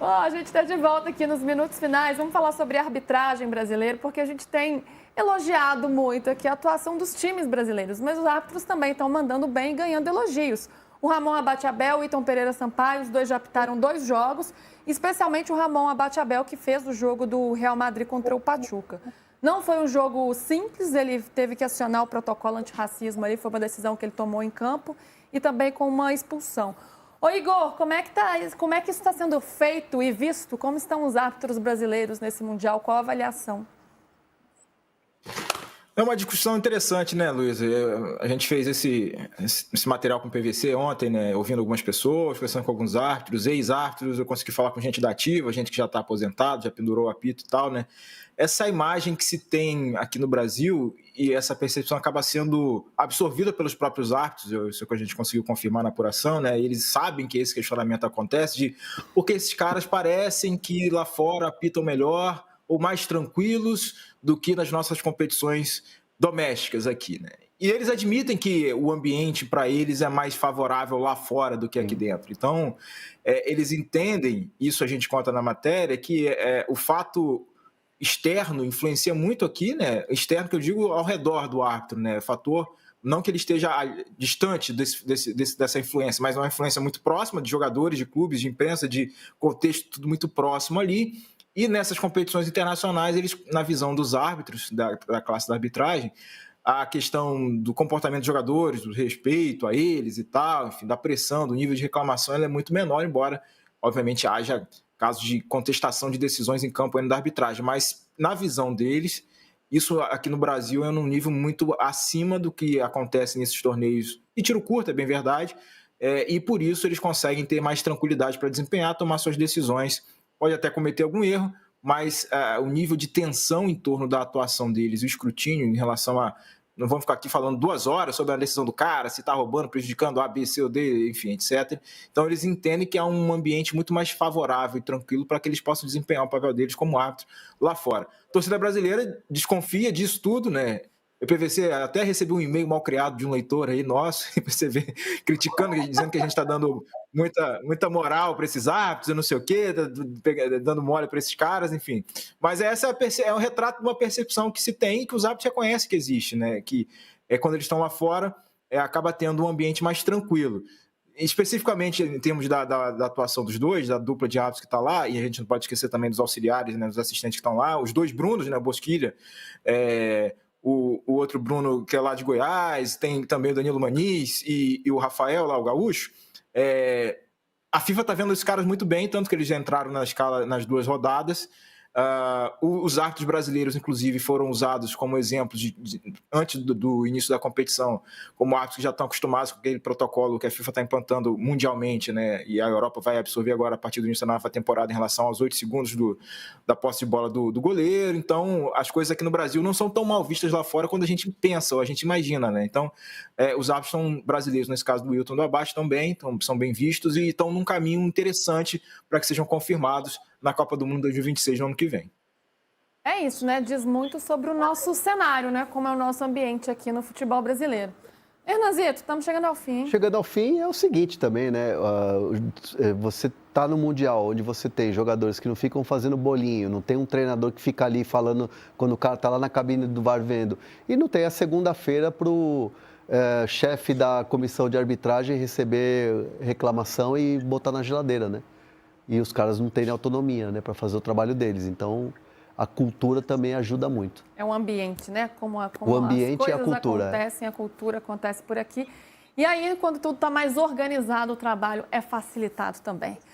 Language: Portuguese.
Bom, a gente está de volta aqui nos minutos finais. Vamos falar sobre a arbitragem brasileira, porque a gente tem elogiado muito aqui a atuação dos times brasileiros, mas os árbitros também estão mandando bem e ganhando elogios. O Ramon Abate-Abel e o Ítalo Pereira Sampaio, os dois já apitaram 2 jogos, especialmente o Ramon Abate-Abel, que fez o jogo do Real Madrid contra o Pachuca. Não foi um jogo simples, ele teve que acionar o protocolo antirracismo ali, foi uma decisão que ele tomou em campo e também com uma expulsão. Ô Igor, como é que isso está sendo feito e visto? Como estão os árbitros brasileiros nesse Mundial? Qual a avaliação? É uma discussão interessante, né, Luiz? A gente fez esse material com o PVC ontem, né, ouvindo algumas pessoas, conversando com alguns árbitros, ex-árbitros, eu consegui falar com gente da ativa, gente que já está aposentado, já pendurou o apito e tal, né? Essa imagem que se tem aqui no Brasil e essa percepção acaba sendo absorvida pelos próprios árbitros, isso é o que a gente conseguiu confirmar na apuração, né? Eles sabem que esse questionamento acontece, de porque esses caras parecem que lá fora apitam melhor ou mais tranquilos do que nas nossas competições domésticas aqui, né? E eles admitem que o ambiente para eles é mais favorável lá fora do que aqui dentro. Então, eles entendem, isso a gente conta na matéria, que o fato externo influencia muito aqui, né? Externo que eu digo ao redor do árbitro, né? Fator, não que ele esteja distante dessa influência, mas é uma influência muito próxima de jogadores, de clubes, de imprensa, de contexto, tudo muito próximo ali. E nessas competições internacionais, eles, na visão dos árbitros, da classe da arbitragem, a questão do comportamento dos jogadores, do respeito a eles e tal, enfim, da pressão, do nível de reclamação, ela é muito menor, embora, obviamente, haja casos de contestação de decisões em campo ainda da arbitragem. Mas, na visão deles, isso aqui no Brasil é num nível muito acima do que acontece nesses torneios de tiro curto, é bem verdade, e por isso eles conseguem ter mais tranquilidade para desempenhar, tomar suas decisões. Pode até cometer algum erro, mas o nível de tensão em torno da atuação deles, o escrutínio em relação a... Não vamos ficar aqui falando 2 horas sobre a decisão do cara, se está roubando, prejudicando A, B, C ou D, enfim, etc. Então, eles entendem que há um ambiente muito mais favorável e tranquilo para que eles possam desempenhar o papel deles como árbitro lá fora. A torcida brasileira desconfia disso tudo, né? O PVC até recebeu um e-mail mal criado de um leitor aí nosso, você vê, criticando, dizendo que a gente está dando muita moral para esses árbitros, não sei o quê, dando mole para esses caras, enfim. Mas essa é um retrato de uma percepção que se tem e que os árbitros reconhecem que existe, né? Que quando eles estão lá fora, acaba tendo um ambiente mais tranquilo. Especificamente em termos da atuação dos dois, da dupla de árbitros que está lá, e a gente não pode esquecer também dos auxiliares, né, dos assistentes que estão lá, os 2 Brunos, né, Bosquilha, o outro Bruno, que é lá de Goiás, tem também o Danilo Maniz e o Rafael, lá, o Gaúcho. A FIFA está vendo esses caras muito bem, tanto que eles já entraram na escala nas 2 rodadas. Os árbitros brasileiros, inclusive, foram usados como exemplo antes do início da competição, como árbitros que já estão acostumados com aquele protocolo que a FIFA está implantando mundialmente, né? E a Europa vai absorver agora a partir do início da nova temporada em relação aos 8 segundos da posse de bola do goleiro. Então, as coisas aqui no Brasil não são tão mal vistas lá fora quando a gente pensa ou a gente imagina, né? Então, os árbitros são brasileiros, nesse caso do Wilton do Abate, também são bem vistos e estão num caminho interessante para que sejam confirmados na Copa do Mundo 2026 no ano que vem. É isso, né? Diz muito sobre o nosso cenário, né? Como é o nosso ambiente aqui no futebol brasileiro. Hernanzito, estamos chegando ao fim. Chegando ao fim é o seguinte também, né? Você está no Mundial, onde você tem jogadores que não ficam fazendo bolinho, não tem um treinador que fica ali falando quando o cara está lá na cabine do VAR vendo. E não tem a segunda-feira para o chefe da comissão de arbitragem receber reclamação e botar na geladeira, né? E os caras não têm autonomia, né, para fazer o trabalho deles. Então, a cultura também ajuda muito. É um ambiente, né? Como o ambiente as e a coisas cultura. acontecem, a cultura acontece por aqui. E aí, quando tudo está mais organizado, o trabalho é facilitado também.